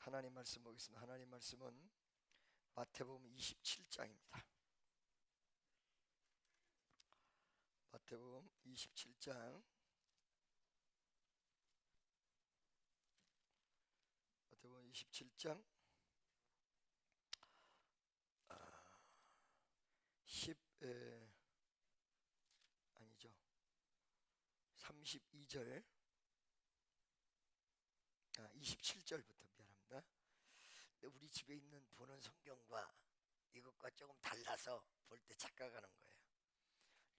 하나님 말씀 보겠습니다. 하나님 말씀은 마태복음 27장입니다. 마태복음 27장 마태복음 27장 32절 27절부터 미안합니다. 우리 집에 있는 보는 성경과 이것과 조금 달라서 볼 때 착각하는 거예요.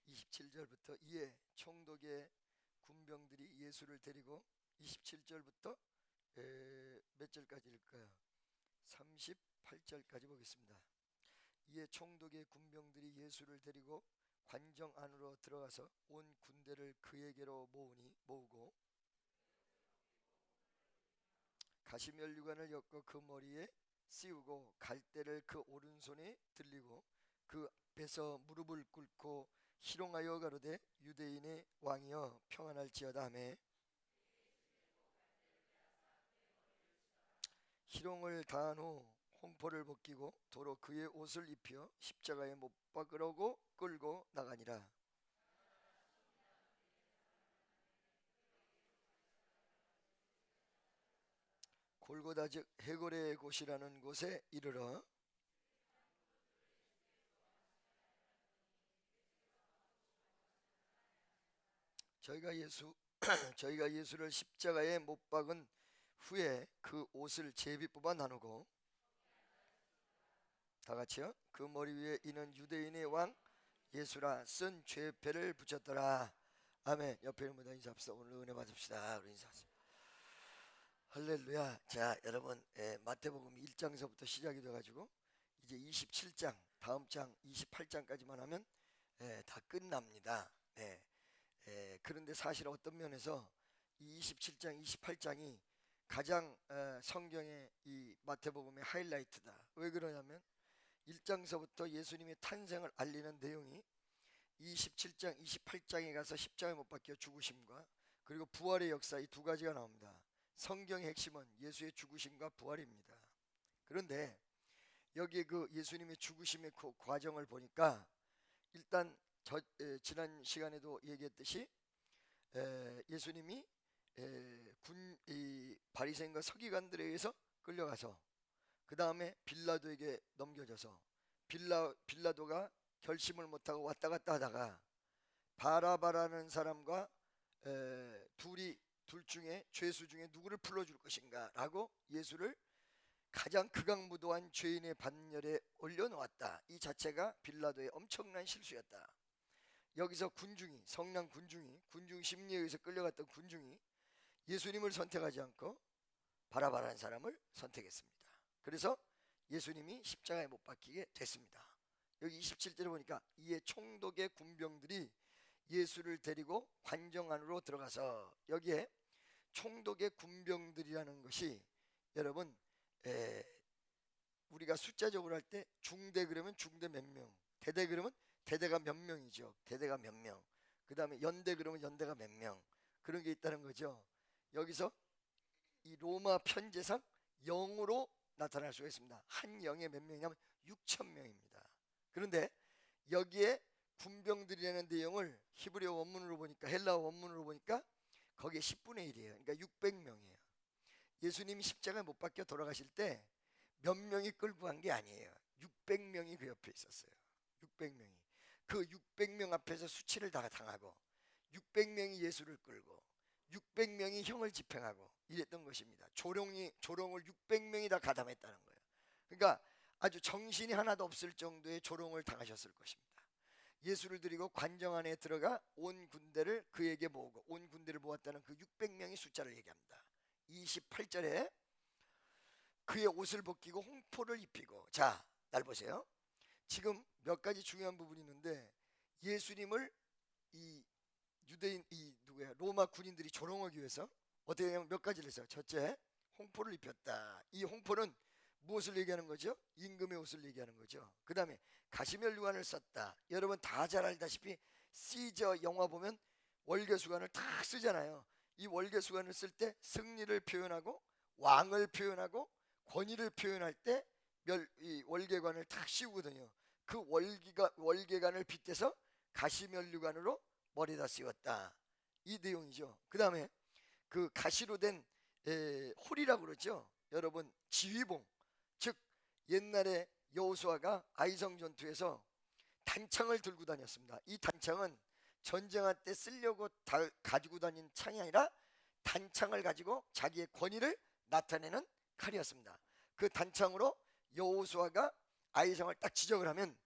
27절부터 이에 총독의 군병들이 예수를 데리고 27절부터 몇 절까지 읽을까요? 38절까지 보겠습니다. 이에 총독의 군병들이 예수를 데리고 관정 안으로 들어가서 온 군대를 그에게로 모으고 가시면류관을 엮어 그 머리에 씌우고 갈대를 그 오른손에 들리고 그 앞에서 무릎을 꿇고 희롱하여 가로되 유대인의 왕이여 평안할지어다 하매 희롱을 다한 후 홍포를 벗기고 도로 그의 옷을 입혀 십자가에 못 박으려고 끌고 나가니라. 골고다 즉 해골의 곳이라는 곳에 이르러 저희가 예수를 십자가에 못 박은 후에 그 옷을 제비 뽑아 나누고 다 같이요. 그 머리 위에 이는 유대인의 왕 예수라 쓴 죄패를 붙였더라. 아멘. 옆에 있는 분들 인사합시다. 오늘 은혜 받읍시다. 우리 인사하세요. 할렐루야. 자, 여러분, 마태복음 1장서부터 시작이 돼가지고 이제 27장 다음 장 28장까지만 하면 다 끝납니다. 그런데 사실 어떤 면에서 이 27장 28장이 가장 성경의 이 마태복음의 하이라이트다. 왜 그러냐면 1장서부터 예수님의 탄생을 알리는 내용이 27장 28장에 가서 십자가에 못 박혀 죽으심과 그리고 부활의 역사 이 두 가지가 나옵니다. 성경의 핵심은 예수의 죽으심과 부활입니다. 그런데 여기에 그 예수님의 죽으심의 그 과정을 보니까 일단 지난 시간에도 얘기했듯이 예수님이 바리새인과 서기관들에 의해서 끌려가서 그 다음에 빌라도에게 넘겨져서 빌라도가 결심을 못하고 왔다 갔다 하다가 바라바라는 사람과 둘 중에 죄수 중에 누구를 풀어줄 것인가 라고 예수를 가장 극악무도한 죄인의 반열에 올려놓았다. 이 자체가 빌라도의 엄청난 실수였다. 여기서 성난 군중 심리에 의해서 끌려갔던 군중이 예수님을 선택하지 않고 바라바라는 사람을 선택했습니다. 그래서 예수님이 십자가에 못 박히게 됐습니다. 여기 27절에 보니까 이에 총독의 군병들이 예수를 데리고 관정 안으로 들어가서 여기에 총독의 군병들이라는 것이 여러분 우리가 숫자적으로 할 때 중대 그러면 중대 몇 명, 대대 그러면 대대가 몇 명이죠. 대대가 몇 명. 그 다음에 연대 그러면 연대가 몇 명. 그런 게 있다는 거죠. 여기서 이 로마 편제상 0으로 나타날 수가 있습니다. 한 영에 몇 명이냐면 6,000명입니다. 그런데 여기에 군병들이라는 내용을 히브리어 원문으로 보니까 헬라어 원문으로 보니까 거기에 10분의 1이에요. 그러니까 600명이에요. 예수님이 십자가에 못 박혀 돌아가실 때 몇 명이 끌고 간 게 아니에요. 600명이 그 옆에 있었어요. 600명이. 그 600명 앞에서 수치를 다 당하고 600명이 예수를 끌고 600명이 형을 집행하고 이랬던 것입니다. 조롱을 600명이 다 가담했다는 거예요. 그러니까 아주 정신이 하나도 없을 정도의 조롱을 당하셨을 것입니다. 예수를 드리고 관정 안에 들어가 온 군대를 그에게 모으고 온 군대를 모았다는 그 600명의 숫자를 얘기합니다. 28절에 그의 옷을 벗기고 홍포를 입히고 자, 날 보세요. 지금 몇 가지 중요한 부분이 있는데 예수님을 이 유대인 로마 군인들이 조롱하기 위해서 어떻게 하냐면 몇 가지를 했어요. 첫째, 홍포를 입혔다. 이 홍포는 무엇을 얘기하는 거죠? 임금의 옷을 얘기하는 거죠. 그 다음에 가시면류관을 썼다. 여러분 다 잘 알다시피 시저 영화 보면 월계수관을 다 쓰잖아요. 이 월계수관을 쓸 때 승리를 표현하고 왕을 표현하고 권위를 표현할 때 이 월계관을 탁 씌우거든요. 그 월계관을 빗대서 가시면류관으로 머리에다 씌웠다. 이 내용이죠. 그 다음에 그 가시로 된 홀이라고 그러죠. 여러분, 지휘봉, 즉 옛날에 여호수아가 아이성 전투에서 단창을 들고 다녔습니다. 이 단창은 전쟁할 때 쓰려고 가지고 다닌 창이 아니라 단창을 가지고 자기의 권위를 나타내는 칼이었습니다. 그 단창으로 여호수아가 아이성을 딱 지적을 하면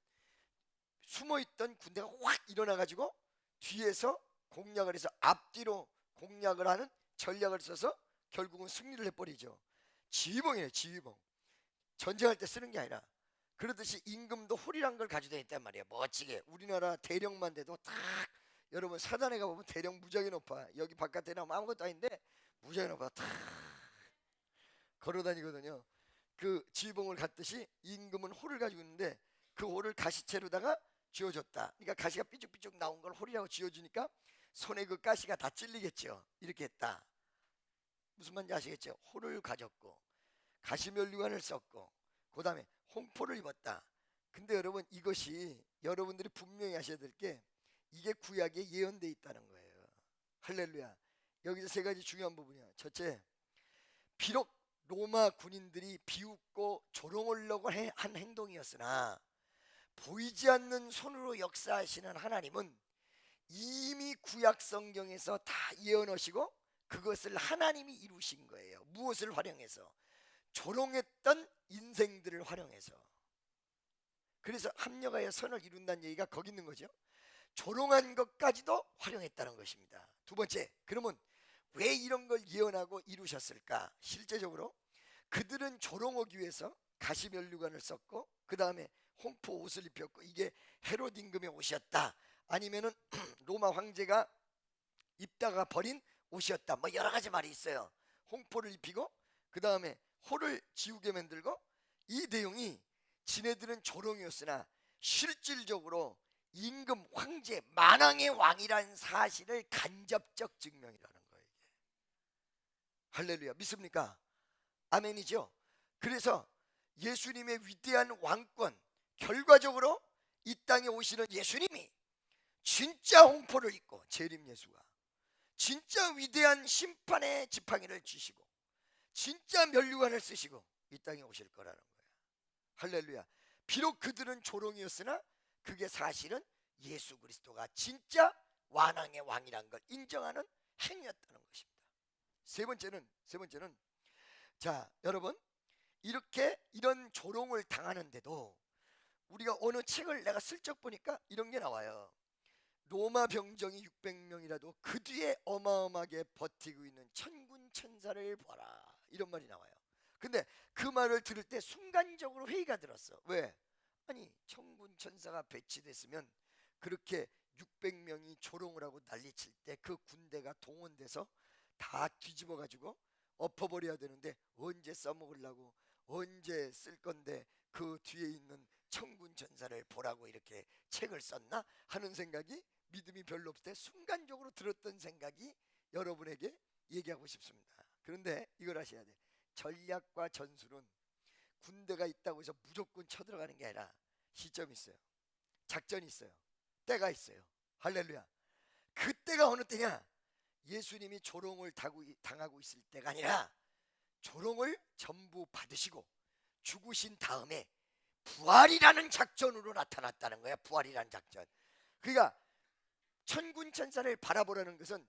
숨어있던 군대가 확 일어나가지고 뒤에서 공략을 해서 앞뒤로 공략을 하는 전략을 써서 결국은 승리를 해버리죠. 지휘봉이에요. 지휘봉. 전쟁할 때 쓰는 게 아니라. 그러듯이 임금도 홀이란 걸 가지고 있단 말이에요. 멋지게. 우리나라 대령만 돼도 딱, 여러분 사단에 가보면 대령 무지하게 높아. 여기 바깥에 나오면 아무것도 아닌데 무지하게 높아. 탁 걸어다니거든요. 그 지휘봉을 갖듯이 임금은 홀을 가지고 있는데 그 홀을 가시채로다가 쥐어줬다. 그러니까 가시가 삐죽삐죽 나온 걸 홀이라고 쥐어주니까 손에 그 가시가 다 찔리겠죠. 이렇게 했다. 무슨 말인지 아시겠죠? 홀을 가졌고 가시면류관을 썼고 그 다음에 홍포를 입었다. 근데 여러분, 이것이 여러분들이 분명히 하셔야 될 게 이게 구약에 예언되어 있다는 거예요. 할렐루야. 여기서 세 가지 중요한 부분이야. 첫째, 비록 로마 군인들이 비웃고 조롱하려고 한 행동이었으나 보이지 않는 손으로 역사하시는 하나님은 이미 구약 성경에서 다 예언하시고 그것을 하나님이 이루신 거예요. 무엇을 활용해서? 조롱했던 인생들을 활용해서. 그래서 합력하여 선을 이룬다는 얘기가 거기 있는 거죠. 조롱한 것까지도 활용했다는 것입니다. 두 번째, 그러면 왜 이런 걸 예언하고 이루셨을까? 실제적으로 그들은 조롱하기 위해서 가시면류관을 썼고 그 다음에 홍포 옷을 입혔고 이게 헤롯 임금의 옷이었다, 아니면은 로마 황제가 입다가 버린 옷이었다, 뭐 여러 가지 말이 있어요. 홍포를 입히고 그 다음에 홀을 지우게 만들고, 이 내용이 지네들은 조롱이었으나 실질적으로 임금 황제 만왕의 왕이라는 사실을 간접적 증명이라는 거예요. 할렐루야. 믿습니까? 아멘이죠. 그래서 예수님의 위대한 왕권, 결과적으로 이 땅에 오시는 예수님이 진짜 홍포를 입고, 재림 예수가 진짜 위대한 심판의 지팡이를 쥐시고 진짜 면류관을 쓰시고 이 땅에 오실 거라는 거예요. 할렐루야. 비록 그들은 조롱이었으나 그게 사실은 예수 그리스도가 진짜 완왕의 왕이란 걸 인정하는 행위였다는 것입니다. 세 번째는 자, 여러분, 이렇게 이런 조롱을 당하는데도 우리가 어느 책을 내가 슬쩍 보니까 이런 게 나와요. 로마 병정이 600명이라도 그 뒤에 어마어마하게 버티고 있는 천군 천사를 보라, 이런 말이 나와요. 근데 그 말을 들을 때 순간적으로 회의가 들었어. 왜? 아니, 천군 천사가 배치됐으면 그렇게 600명이 조롱을 하고 난리칠 때 그 군대가 동원돼서 다 뒤집어 가지고 엎어버려야 되는데 언제 써먹으려고, 언제 쓸 건데 그 뒤에 있는 천군 천사를 보라고 이렇게 책을 썼나 하는 생각이, 믿음이 별로 없을 때 순간적으로 들었던 생각이 여러분에게 얘기하고 싶습니다. 그런데 이걸 아셔야 돼. 전략과 전술은 군대가 있다고 해서 무조건 쳐들어가는 게 아니라 시점이 있어요. 작전이 있어요. 때가 있어요. 할렐루야. 그때가 어느 때냐? 예수님이 조롱을 당하고 있을 때가 아니라 조롱을 전부 받으시고 죽으신 다음에 부활이라는 작전으로 나타났다는 거야. 부활이라는 작전. 그러니까 천군 천사를 바라보라는 것은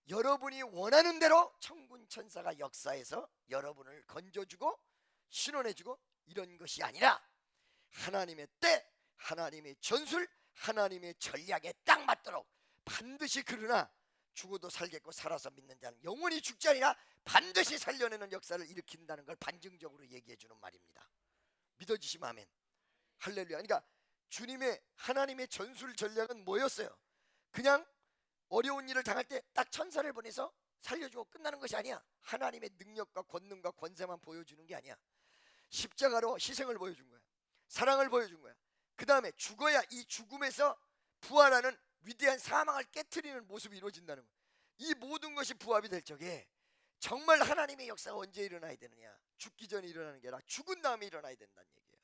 여러분이 원하는 대로 천군 천사가 역사해서 여러분을 건져주고 신원해주고 이런 것이 아니라 하나님의 때, 하나님의 전술, 하나님의 전략에 딱 맞도록 반드시, 그러나 죽어도 살겠고 살아서 믿는 자는 영원히 죽지 아니라 반드시 살려내는 역사를 일으킨다는 걸 반증적으로 얘기해 주는 말입니다. 믿어지시면 아멘. 할렐루야. 그러니까 주님의, 하나님의 전술 전략은 뭐였어요? 그냥 어려운 일을 당할 때 딱 천사를 보내서 살려주고 끝나는 것이 아니야. 하나님의 능력과 권능과 권세만 보여주는 게 아니야. 십자가로 희생을 보여준 거야. 사랑을 보여준 거야. 그 다음에 죽어야 이 죽음에서 부활하는 위대한 사망을 깨트리는 모습이 이루어진다는 거야. 이 모든 것이 부합이 될 적에 정말 하나님의 역사가 언제 일어나야 되느냐? 죽기 전에 일어나는 게 아니라 죽은 다음에 일어나야 된다는 얘기예요.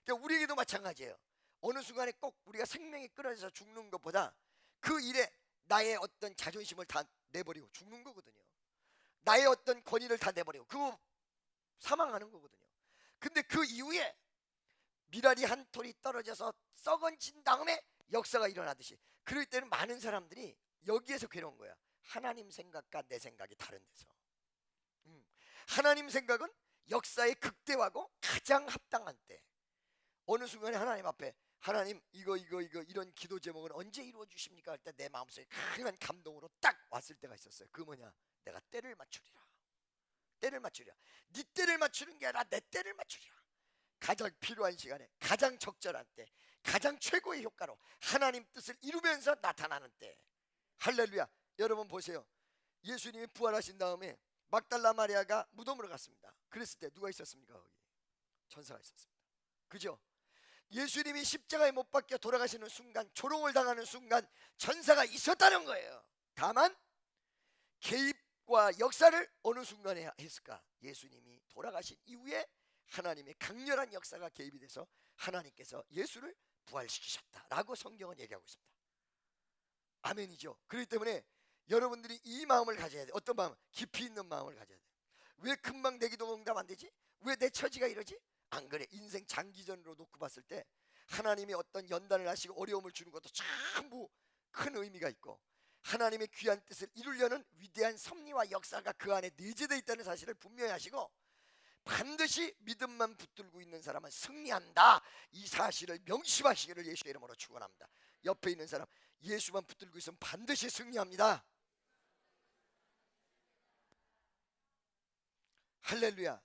그러니까 우리에게도 마찬가지예요. 어느 순간에 꼭 우리가 생명이 끊어져서 죽는 것보다 그 일에 나의 어떤 자존심을 다 내버리고 죽는 거거든요. 나의 어떤 권위를 다 내버리고 그거 사망하는 거거든요. 근데 그 이후에 미랄이 한 톨이 떨어져서 썩어진 다음에 역사가 일어나듯이, 그럴 때는 많은 사람들이 여기에서 괴로운 거야. 하나님 생각과 내 생각이 다른 데서. 하나님 생각은 역사의 극대화고 가장 합당한 때, 어느 순간에 하나님 앞에 하나님 이거 이런 기도 제목은 언제 이루어 주십니까 할 때 내 마음속에 강한 감동으로 딱 왔을 때가 있었어요. 그 뭐냐? 내가 때를 맞추리라. 때를 맞추리라. 네 때를 맞추는 게 아니라 내 때를 맞추리라. 가장 필요한 시간에, 가장 적절한 때, 가장 최고의 효과로 하나님 뜻을 이루면서 나타나는 때. 할렐루야. 여러분 보세요. 예수님이 부활하신 다음에 막달라 마리아가 무덤으로 갔습니다. 그랬을 때 누가 있었습니까? 거기 천사가 있었습니다. 그죠? 예수님이 십자가에 못 박혀 돌아가시는 순간, 조롱을 당하는 순간 천사가 있었다는 거예요. 다만 개입과 역사를 어느 순간에 했을까? 예수님이 돌아가신 이후에 하나님의 강렬한 역사가 개입이 돼서 하나님께서 예수를 부활시키셨다라고 성경은 얘기하고 있습니다. 아멘이죠. 그렇기 때문에 여러분들이 이 마음을 가져야 돼요. 어떤 마음? 깊이 있는 마음을 가져야 돼요. 왜 금방 내 기도가 응답 안 되지? 왜 내 처지가 이러지? 안 그래. 인생 장기전으로 놓고 봤을 때 하나님이 어떤 연단을 하시고 어려움을 주는 것도 전부 큰 의미가 있고, 하나님의 귀한 뜻을 이루려는 위대한 섭리와 역사가 그 안에 내재되어 있다는 사실을 분명히 하시고, 반드시 믿음만 붙들고 있는 사람은 승리한다, 이 사실을 명심하시기를 예수의 이름으로 축원합니다. 옆에 있는 사람, 예수만 붙들고 있으면 반드시 승리합니다. 할렐루야.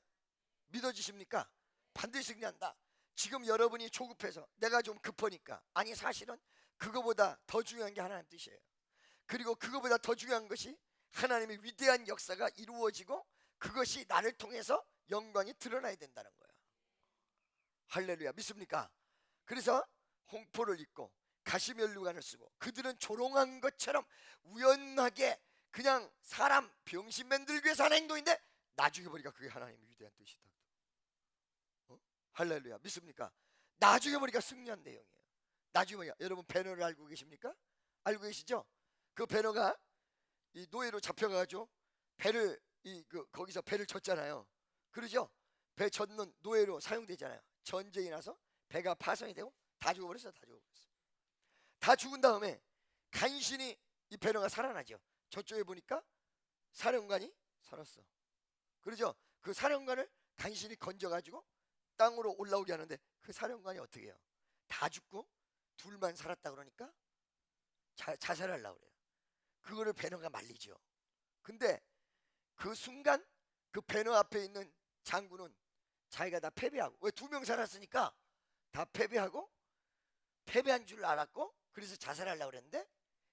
믿어지십니까? 반드시 승리한다. 지금 여러분이 조급해서 내가 좀 급하니까, 아니 사실은 그거보다 더 중요한 게 하나님 뜻이에요. 그리고 그거보다 더 중요한 것이 하나님의 위대한 역사가 이루어지고 그것이 나를 통해서 영광이 드러나야 된다는 거야. 할렐루야. 믿습니까? 그래서 홍포를 입고 가시면류관을 쓰고 그들은 조롱한 것처럼 우연하게 그냥 사람 병신 만들기 위해서 하는 행동인데 나중에 보니까 그게 하나님의 위대한 뜻이다. 할렐루야. 믿습니까? 나중에 보니까 승리한 내용이에요. 나중에 보니까, 여러분 배너를 알고 계십니까? 알고 계시죠? 그 배너가 이 노예로 잡혀가지고 배를 거기서 배를 쳤잖아요. 그러죠? 배 젓는 노예로 사용되잖아요. 전쟁이 나서 배가 파손이 되고 다 죽어버렸어. 다 죽은 다음에 간신히 이 배너가 살아나죠. 저쪽에 보니까 사령관이 살았어. 그러죠? 그 사령관을 간신히 건져가지고 땅으로 올라오게 하는데 그 사령관이 어떻게 해요? 다 죽고 둘만 살았다 그러니까 자살하려고 그래요. 그거를 배너가 말리죠. 근데 그 순간 그 배너 앞에 있는 장군은 자기가 다 패배하고, 왜 2명 살았으니까 다 패배하고, 패배한 줄 알았고 그래서 자살하려고 그랬는데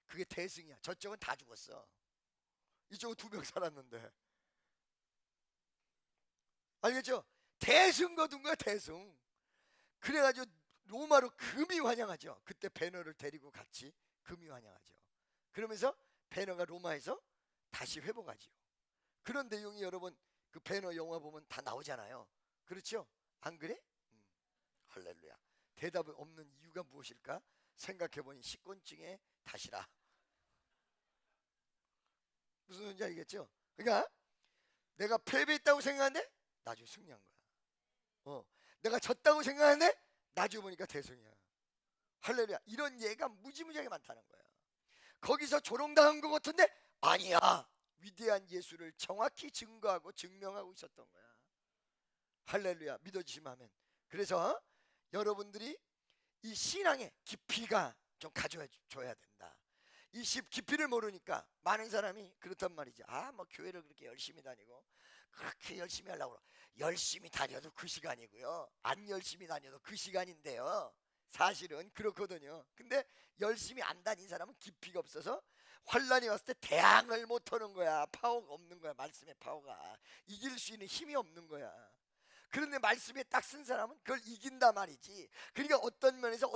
그게 대승이야. 저쪽은 다 죽었어. 이쪽은 2명 살았는데. 알겠죠? 대승 거둔 거야. 대승. 그래가지고 로마로 금이 환영하죠. 그때 배너를 데리고 같이 금이 환영하죠. 그러면서 배너가 로마에서 다시 회복하죠. 그런 내용이 여러분 그 배너 영화 보면 다 나오잖아요. 그렇죠? 안 그래? 할렐루야. 대답이 없는 이유가 무엇일까? 생각해보니 식곤증에 다시라. 무슨 소리인지 알겠죠? 그러니까 내가 패배했다고 생각하는데 나중에 승리한 거야. 내가 졌다고 생각하는데 나중에 보니까 대승이야. 할렐루야. 이런 예가 무지무지하게 많다는 거야. 거기서 조롱당한 것 같은데 아니야. 위대한 예수를 정확히 증거하고 증명하고 있었던 거야. 할렐루야. 믿어주시면 아멘. 그래서 여러분들이 이 신앙의 깊이가 좀 가져줘야 된다. 이 깊이를 모르니까 많은 사람이 그렇단 말이지. 뭐 교회를 그렇게 열심히 다니고 그렇게 열심히 하려고 그러. 열심히 다녀도 그 시간이고요, 안 열심히 다녀도 그 시간인데요. 사실은 그렇거든요. 근데 열심히 안 다닌 사람은 깊이가 없어서 환란이 왔을 때 대항을 못하는 거야. 파워가 없는 거야. 말씀의 파워가 이길 수 있는 힘이 없는 거야. 그런데 말씀에 딱 쓴 사람은 그걸 이긴다 말이지. 그러니까 어떤 면에서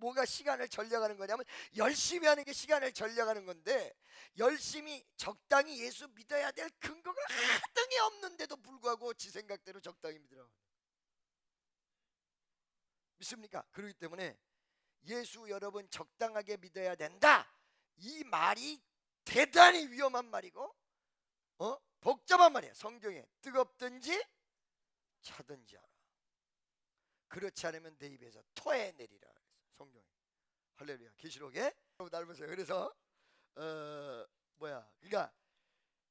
뭐가 시간을 절약하는 거냐면 열심히 하는 게 시간을 절약하는 건데, 열심히 적당히 예수 믿어야 될 근거가 하등이 없는데도 불구하고 지 생각대로 적당히 믿으라고. 믿습니까? 그렇기 때문에 예수 여러분 적당하게 믿어야 된다, 이 말이 대단히 위험한 말이고 복잡한 말이야. 성경에 뜨겁든지 차든지 하라, 그렇지 않으면 내 입에서 토해내리라 그랬어, 성경에. 할렐루야. 계시록에 날 보세요. 그래서 그러니까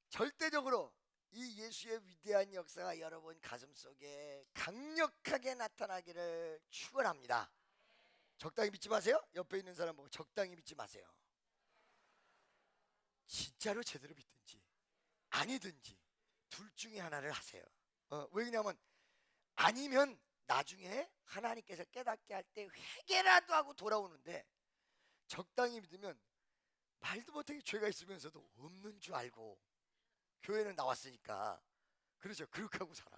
절대적으로 이 예수의 위대한 역사가 여러분 가슴속에 강력하게 나타나기를 축원합니다. 적당히 믿지 마세요. 옆에 있는 사람 보고 적당히 믿지 마세요. 진짜로 제대로 믿든지 아니든지 둘 중에 하나를 하세요. 왜냐하면 아니면 나중에 하나님께서 깨닫게 할 때 회개라도 하고 돌아오는데, 적당히 믿으면 말도 못하게 죄가 있으면서도 없는 줄 알고 교회는 나왔으니까, 그렇죠, 그렇게 하고 살아.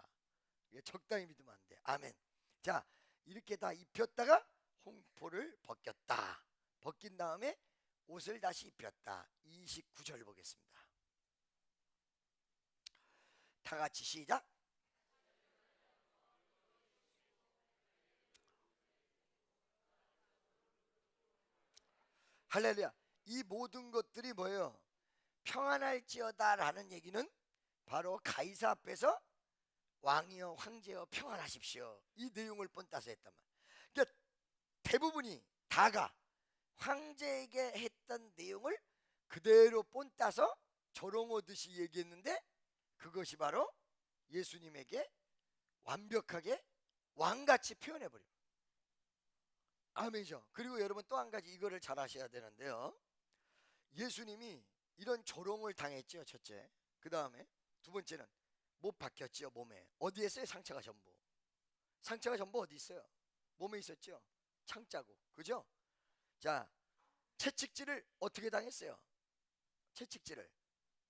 적당히 믿으면 안 돼. 아멘. 자, 이렇게 다 입혔다가 홍포를 벗겼다. 벗긴 다음에 옷을 다시 입혔다. 29절 보겠습니다. 다 같이 시작. 할렐루야. 이 모든 것들이 뭐예요? 평안할지어다 라는 얘기는 바로 가이사 앞에서 왕이여 황제여 평안하십시오, 이 내용을 본따서 했단 말이야. 그러니까 대부분이 다가 황제에게 했던 내용을 그대로 본따서 조롱오듯이 얘기했는데, 그것이 바로 예수님에게 완벽하게 왕같이 표현해버려요. 아멘이죠. 그리고 여러분 또 한 가지 이거를 잘 아셔야 되는데요, 예수님이 이런 조롱을 당했죠, 첫째. 그 다음에 두 번째는 못 박혔죠, 몸에. 어디에 있어요? 상처가 전부. 상처가 전부 어디 있어요? 몸에 있었죠. 창자국, 그죠? 자, 채찍질을 어떻게 당했어요? 채찍질을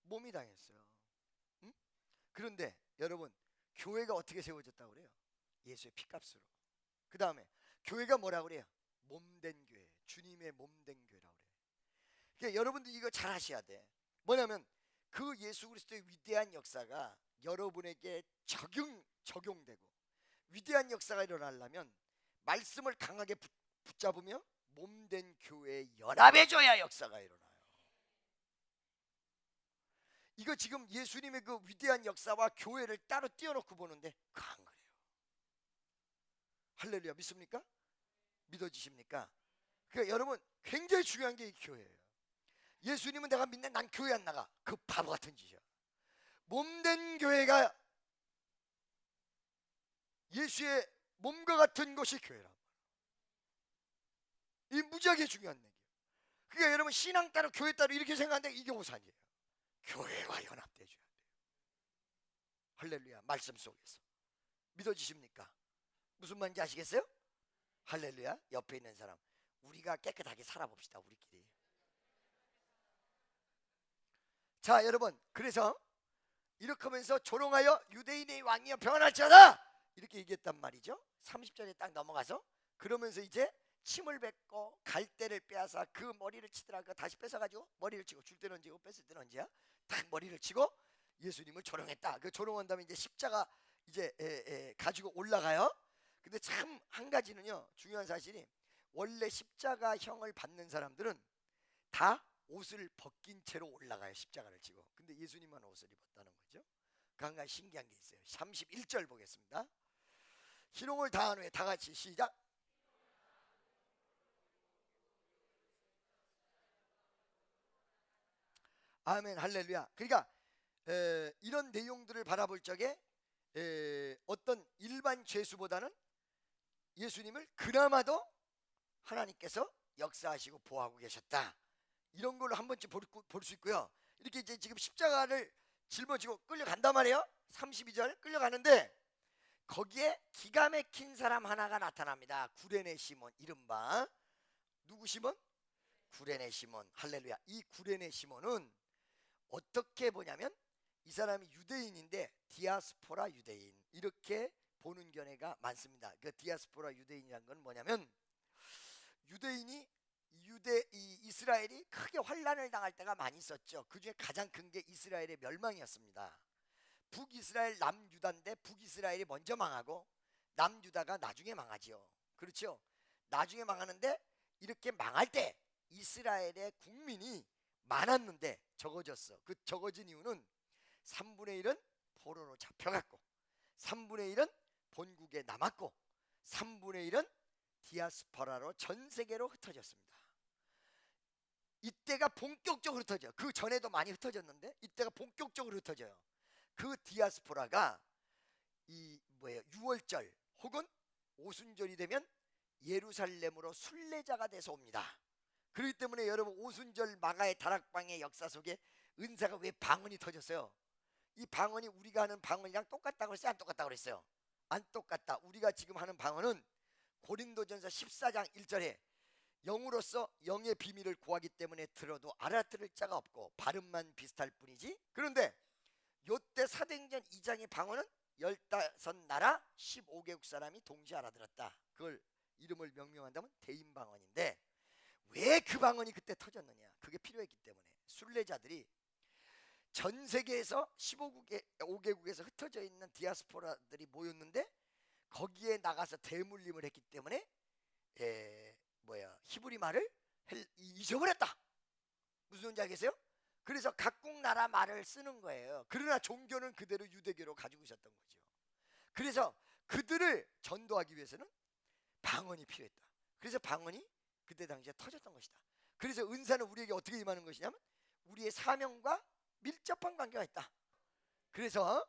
몸이 당했어요. 응? 그런데 여러분, 교회가 어떻게 세워졌다고 그래요? 예수의 피값으로. 그 다음에 교회가 뭐라고 그래요? 몸된 교회, 주님의 몸된 교회라고 그래요. 그러니까 여러분들 이거 잘 아셔야 돼. 뭐냐면 그 예수 그리스도의 위대한 역사가 여러분에게 적용되고, 위대한 역사가 일어나려면 말씀을 강하게 붙잡으며 몸된 교회에 연합해줘야 역사가 일어나요. 이거 지금 예수님의 그 위대한 역사와 교회를 따로 띄워놓고 보는데 그 안 그래요. 할렐루야. 믿습니까? 믿어지십니까? 그러니까 여러분 굉장히 중요한 게 이 교회예요. 예수님은 내가 믿네, 난 교회 안 나가, 그 바보 같은 짓이야. 몸된 교회가 예수의 몸과 같은 것이 교회라고. 이 무지하게 중요한 얘기예요. 그러니까 여러분 신앙 따로 교회 따로 이렇게 생각하는데 이게 오산이에요. 교회와 연합돼줘야 돼요. 할렐루야. 말씀 속에서 믿어지십니까? 무슨 말인지 아시겠어요? 할렐루야. 옆에 있는 사람, 우리가 깨끗하게 살아봅시다, 우리끼리. 자 여러분, 그래서 이렇게 하면서 조롱하여 유대인의 왕이여 평안할지어다 이렇게 얘기했단 말이죠. 30절에 딱 넘어가서 그러면서 이제 침을 뱉고 갈대를 빼앗아 그 머리를 치더라고. 다시 뺏어가지고 머리를 치고, 줄 때는 언제고 뺏을 때는 언제야? 딱 머리를 치고 예수님을 조롱했다. 그 조롱한 다음에 이제 십자가 이제 가지고 올라가요. 근데 참 한 가지는요, 중요한 사실이, 원래 십자가형을 받는 사람들은 다 옷을 벗긴 채로 올라가요, 십자가를 지고. 근데 예수님만 옷을 입었다는 거죠. 그 한 가지 신기한 게 있어요. 31절 보겠습니다. 희롱을 다한 후에 다 같이 시작. 아멘. 할렐루야. 그러니까 이런 내용들을 바라볼 적에 어떤 일반 죄수보다는 예수님을 그나마도 하나님께서 역사하시고 보호하고 계셨다, 이런 걸로 한 번쯤 볼 수 있고요. 이렇게 이제 지금 십자가를 짊어지고 끌려간단 말이에요. 32절 끌려가는데 거기에 기가 막힌 사람 하나가 나타납니다. 구레네 시몬, 이른바 누구 시몬? 구레네 시몬. 할렐루야. 이 구레네 시몬은 어떻게 보냐면 이 사람이 유대인인데 디아스포라 유대인, 이렇게 보는 견해가 많습니다. 그 디아스포라 유대인이란 건 뭐냐면 이스라엘이 크게 환란을 당할 때가 많이 있었죠. 그 중에 가장 큰 게 이스라엘의 멸망이었습니다. 북이스라엘 남유다인데 북이스라엘이 먼저 망하고 남유다가 나중에 망하지요. 그렇죠? 나중에 망하는데 이렇게 망할 때 이스라엘의 국민이 많았는데 적어졌어. 그 적어진 이유는 3분의 1은 포로로 잡혀갔고 3분의 1은 본국에 남았고 3분의 1은 디아스포라로 전 세계로 흩어졌습니다. 이때가 본격적으로 흩어져요. 그 전에도 많이 흩어졌는데 이때가 본격적으로 흩어져요. 그 디아스포라가 이 유월절 혹은 오순절이 되면 예루살렘으로 순례자가 돼서 옵니다. 그렇기 때문에 여러분 오순절 마가의 다락방의 역사 속에 은사가 왜 방언이 터졌어요? 이 방언이 우리가 하는 방언이랑 똑같다고 그랬어요? 안 똑같다고 그랬어요? 안 똑같다. 우리가 지금 하는 방언은 고린도전서 14장 1절에 영으로서 영의 비밀을 구하기 때문에 들어도 알아들을 자가 없고 발음만 비슷할 뿐이지. 그런데 요때 사도행전 2장의 방언은 15나라 15개국 사람이 동시에 알아들었다. 그걸 이름을 명명한다면 대인방언인데 왜 그 방언이 그때 터졌느냐? 그게 필요했기 때문에 순례자들이 전 세계에서 15개국에서 흩어져 있는 디아스포라들이 모였는데 거기에 나가서 대물림을 했기 때문에 히브리 말을 잊어버렸다. 무슨 소리인지 알겠어요? 그래서 각국 나라 말을 쓰는 거예요. 그러나 종교는 그대로 유대교로 가지고 있었던 거죠. 그래서 그들을 전도하기 위해서는 방언이 필요했다. 그래서 방언이 그때 당시에 터졌던 것이다. 그래서 은사는 우리에게 어떻게 임하는 것이냐면 우리의 사명과 밀접한 관계가 있다. 그래서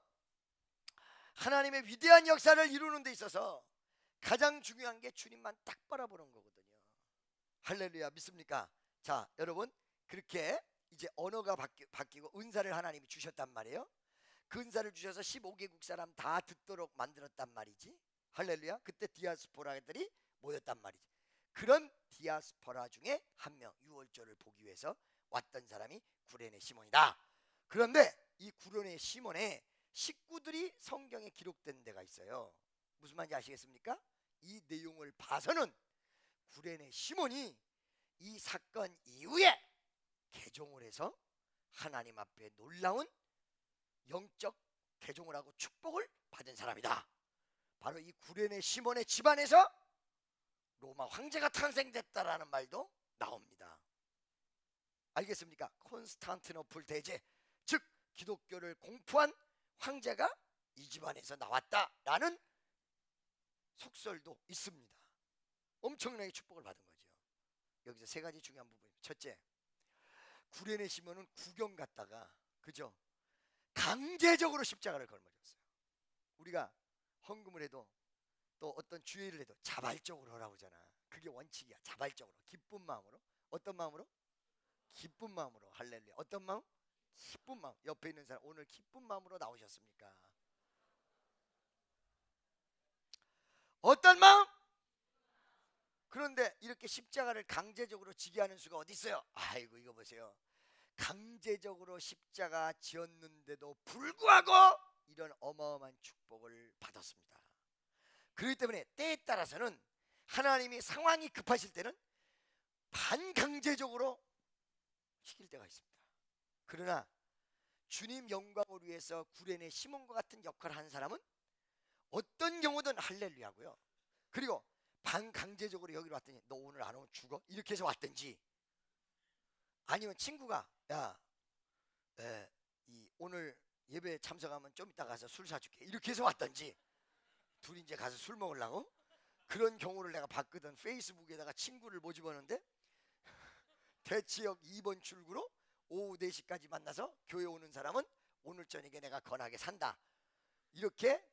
하나님의 위대한 역사를 이루는 데 있어서 가장 중요한 게 주님만 딱 바라보는 거거든요. 할렐루야, 믿습니까? 자, 여러분, 그렇게 이제 언어가 바뀌고 은사를 하나님이 주셨단 말이에요. 그 은사를 주셔서 15개국 사람 다 듣도록 만들었단 말이지. 할렐루야. 그때 디아스포라들이 모였단 말이지. 그런 디아스포라 중에 한 명, 유월절을 보기 위해서 왔던 사람이 구레네 시몬이다. 그런데 이 구레네 시몬의 식구들이 성경에 기록된 데가 있어요. 무슨 말인지 아시겠습니까? 이 내용을 봐서는 구레네 시몬이 이 사건 이후에 개종을 해서 하나님 앞에 놀라운 영적 개종을 하고 축복을 받은 사람이다. 바로 이 구레네 시몬의 집안에서 로마 황제가 탄생됐다라는 말도 나옵니다. 알겠습니까? 콘스탄티노플 대제, 즉 기독교를 공포한 황제가 이 집안에서 나왔다라는 속설도 있습니다. 엄청나게 축복을 받은 거죠. 여기서 세 가지 중요한 부분입니다. 첫째, 구레네 시몬은 구경 갔다가 그죠? 강제적으로 십자가를 걸머졌어요. 우리가 헌금을 해도 또 어떤 주의를 해도 자발적으로 하라고 하잖아. 그게 원칙이야. 자발적으로, 기쁜 마음으로. 어떤 마음으로? 기쁜 마음으로. 할렐루야. 어떤 마음? 기쁜 마음. 옆에 있는 사람 오늘 기쁜 마음으로 나오셨습니까? 어떤 마음? 그런데 이렇게 십자가를 강제적으로 지게 하는 수가 어디 있어요? 아이고, 이거 보세요. 강제적으로 십자가 지었는데도 불구하고 이런 어마어마한 축복을 받았습니다. 그렇기 때문에 때에 따라서는 하나님이 상황이 급하실 때는 반강제적으로 시킬 때가 있습니다. 그러나 주님 영광을 위해서 구레네 시몬과 같은 역할을 한 사람은 어떤 경우든 할렐루야고요. 그리고 반강제적으로 여기로 왔더니 너 오늘 안 오면 죽어? 이렇게 해서 왔든지, 아니면 친구가 야, 오늘 예배에 참석하면 좀 이따 가서 술 사줄게 이렇게 해서 왔든지, 둘이 이제 가서 술 먹으려고 그런 경우를 내가 봤거든. 페이스북에다가 친구를 모집하는데 대치역 2번 출구로 오후 4시까지 만나서 교회 오는 사람은 오늘 저녁에 내가 건하게 산다, 이렇게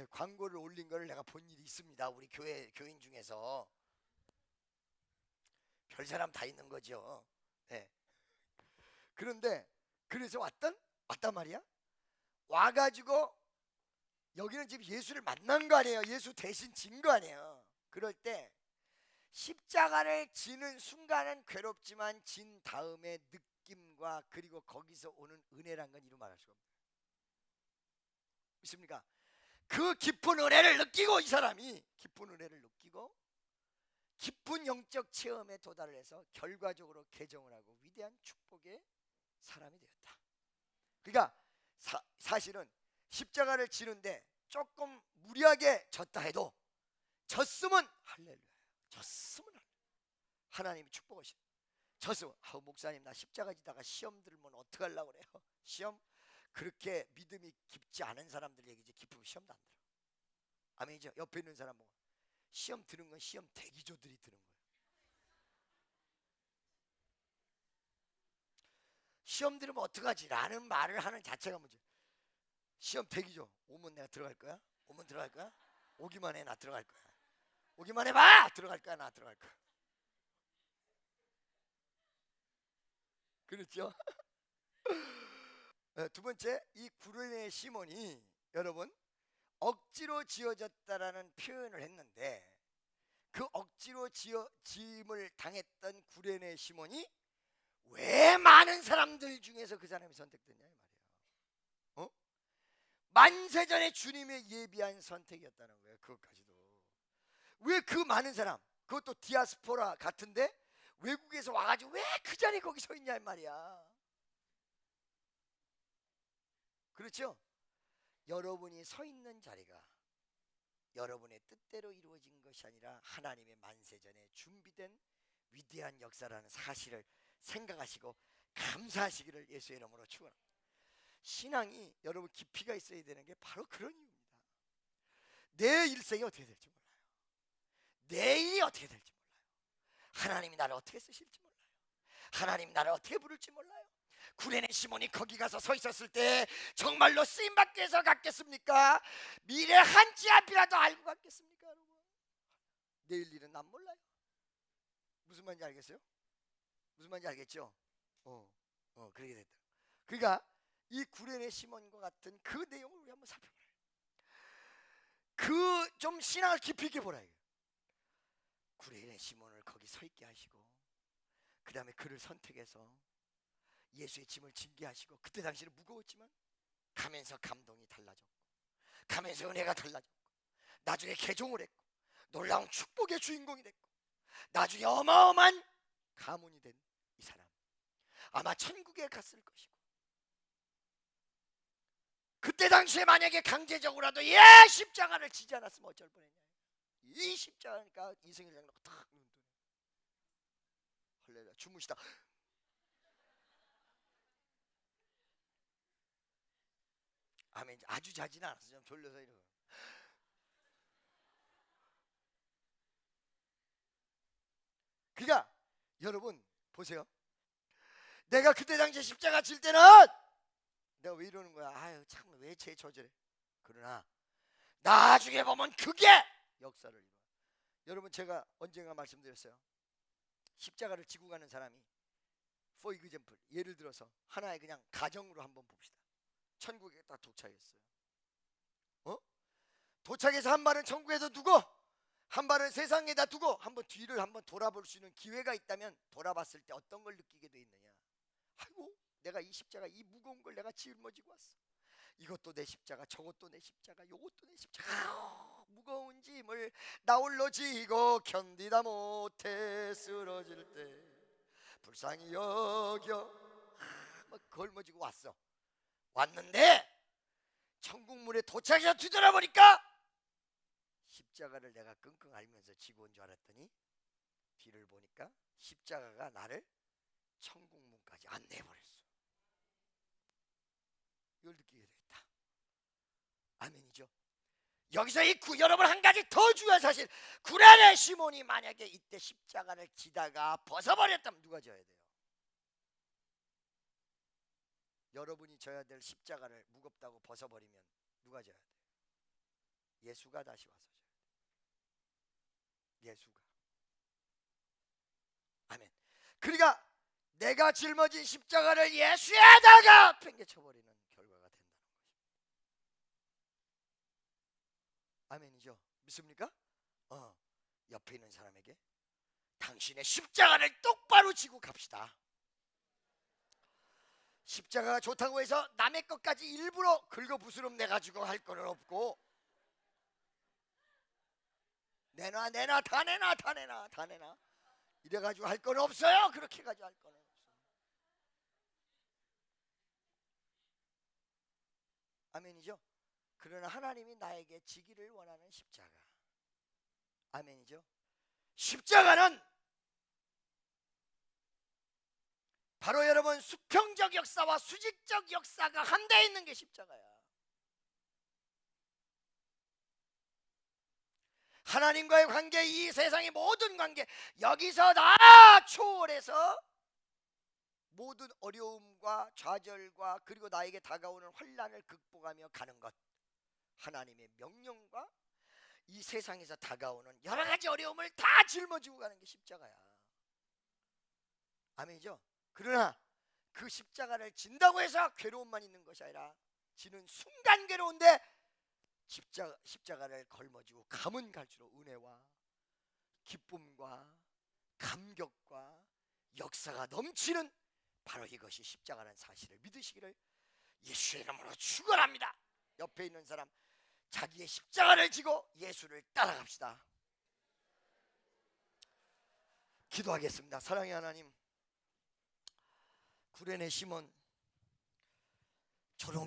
광고를 올린 거를 내가 본 일이 있습니다. 우리 교인 중에서. 별 사람 다 있는 거죠. 그런데 그래서 왔단 말이야. 와가지고 여기는 지금 예수를 만난 거 아니에요. 예수 대신 진 거 아니에요. 그럴 때 십자가를 지는 순간은 괴롭지만 진 다음에 느낌과 그리고 거기서 오는 은혜란 건 이루 말할 수가 없어요. 믿습니까? 그 깊은 은혜를 느끼고 이 사람이 깊은 은혜를 느끼고 깊은 영적 체험에 도달을 해서 결과적으로 개종을 하고 위대한 축복의 사람이 되었다. 그러니까 사실은 십자가를 지는데 조금 무리하게 졌다 해도 졌으면 할렐루야. 졌으면 할렐루야. 하나님이 축복하시네. 졌으면 목사님 나 십자가 지다가 시험 들면 어떡하려고 그래요. 시험 그렇게 믿음이 깊지 않은 사람들 얘기지 깊으면 시험도 안 들어. 아멘이죠. 옆에 있는 사람 보고 시험 드는 건 시험 대기조들이 드는 거예요. 시험 들으면 어떡하지? 라는 말을 하는 자체가 문제. 시험 대기조. 오면 내가 들어갈 거야? 오면 들어갈 거야? 오기만 해 나 들어갈 거야. 오기만 해봐! 들어갈 거야 나 들어갈 거야. 그렇죠? 두 번째, 이 구레네 시몬이 여러분 억지로 지어졌다라는 표현을 했는데 그 억지로 지음을 당했던 구레네 시몬이 왜 많은 사람들 중에서 그 사람이 선택됐냐 이 말이에요. 만세전에 주님의 예비한 선택이었다는 거예요. 그것까지도. 왜 그 많은 사람, 그것도 디아스포라 같은데 외국에서 와가지고 왜 그 자리에 거기 서 있냐 이 말이야. 그렇죠? 여러분이 서 있는 자리가 여러분의 뜻대로 이루어진 것이 아니라 하나님의 만세전에 준비된 위대한 역사라는 사실을 생각하시고 감사하시기를 예수의 이름으로 축원합니다. 신앙이 여러분 깊이가 있어야 되는 게 바로 그런 이유입니다. 내 일생이 어떻게 될지 몰라요. 내일이 어떻게 될지 몰라요. 하나님이 나를 어떻게 쓰실지 몰라요. 하나님이 나를 어떻게 부를지 몰라요. 구레네 시몬이 거기 가서 서 있었을 때 정말로 쓰임받기 위해서 갔겠습니까? 미래 한 치 앞이라도 알고 갔겠습니까? 여러분? 내일 일은 난 몰라요. 무슨 말인지 알겠어요? 무슨 말인지 알겠죠? 그렇게 됐다. 그러니까 이 구레네 시몬과 같은 그 내용을 우리 한번 살펴봐요. 그 좀 신앙을 깊이 있게 보라. 구레네 시몬을 거기 서 있게 하시고 그 다음에 그를 선택해서 예수의 짐을 짐게 하시고 그때 당시는 무거웠지만 가면서 감동이 달라졌고 가면서 은혜가 달라졌고 나중에 개종을 했고 놀라운 축복의 주인공이 됐고 나중에 어마어마한 가문이 된 이 사람 아마 천국에 갔을 것이고 그때 당시에 만약에 강제적으로라도 십자가를 지지 않았으면 어쩔 뻔했냐. 이 십자가니까 이승일 장로가 탁 눈 뜨네. 할렐루야. 주무시다 아멘. 아주 자지는 않았어. 좀 졸려서 이러고. 그러니까 여러분 보세요. 내가 그때 당시에 십자가 질 때는 내가 왜 이러는 거야. 아유 참 왜 제 저절해. 그러나 나중에 보면 그게 역사를 이루어. 여러분 제가 언젠가 말씀드렸어요. 십자가를 지고 가는 사람이 for example 예를 들어서 하나의 그냥 가정으로 한번 봅시다. 천국에 딱 도착했어요. 도착해서 한 발은 천국에다 두고 한 발은 세상에다 두고 한번 뒤를 한번 돌아볼 수 있는 기회가 있다면 돌아봤을 때 어떤 걸 느끼게 돼 있느냐. 아이고 내가 이 십자가 이 무거운 걸 내가 짊어지고 왔어. 이것도 내 십자가 저것도 내 십자가 요것도 내 십자가 무거운 짐을 나 홀로 지고 견디다 못해 쓰러질 때 불쌍히 여겨 막 걸머지고 왔는데 천국문에 도착해서 뒤돌아보니까 십자가를 내가 끙끙 앓으면서 지고 온 줄 알았더니 뒤를 보니까 십자가가 나를 천국문까지 안내해버렸어. 이걸 느끼게 됐다. 아멘이죠. 여기서 여러분 한 가지 더 중요한 사실. 구레네 시몬이 만약에 이때 십자가를 지다가 벗어버렸다면 누가 져야 돼요? 여러분이 져야 될 십자가를 무겁다고 벗어버리면 누가 져야 돼요? 예수가 다시 와서 져야 돼요. 예수가. 아멘. 그러니까 내가 짊어진 십자가를 예수에다가 팽개쳐버리는 결과가 된다는 것입니다. 아멘이죠. 믿습니까? 옆에 있는 사람에게 당신의 십자가를 똑바로 지고 갑시다. 십자가가 좋다고 해서 남의 것까지 일부러 긁어부스럼 내가지고 할 거는 없고 내놔 내놔 다 내놔 다 내놔 다 내놔 이래가지고 할 건 없어요. 그렇게 해가지고 할 거는 없어요. 아멘이죠. 그러나 하나님이 나에게 지기를 원하는 십자가. 아멘이죠. 십자가는 바로 여러분 수평적 역사와 수직적 역사가 함께 있는 게 십자가야. 하나님과의 관계, 이 세상의 모든 관계, 여기서 다 초월해서 모든 어려움과 좌절과 그리고 나에게 다가오는 환난을 극복하며 가는 것, 하나님의 명령과 이 세상에서 다가오는 여러 가지 어려움을 다 짊어지고 가는 게 십자가야. 아멘이죠. 그러나 그 십자가를 진다고 해서 괴로움만 있는 것이 아니라 지는 순간 괴로운데 십자가를 걸머지고 가면 갈수록 은혜와 기쁨과 감격과 역사가 넘치는 바로 이것이 십자가라는 사실을 믿으시기를 예수의 이름으로 축원합니다. 옆에 있는 사람, 자기의 십자가를 지고 예수를 따라갑시다. 기도하겠습니다. 사랑의 하나님, 구레네 시몬 조롱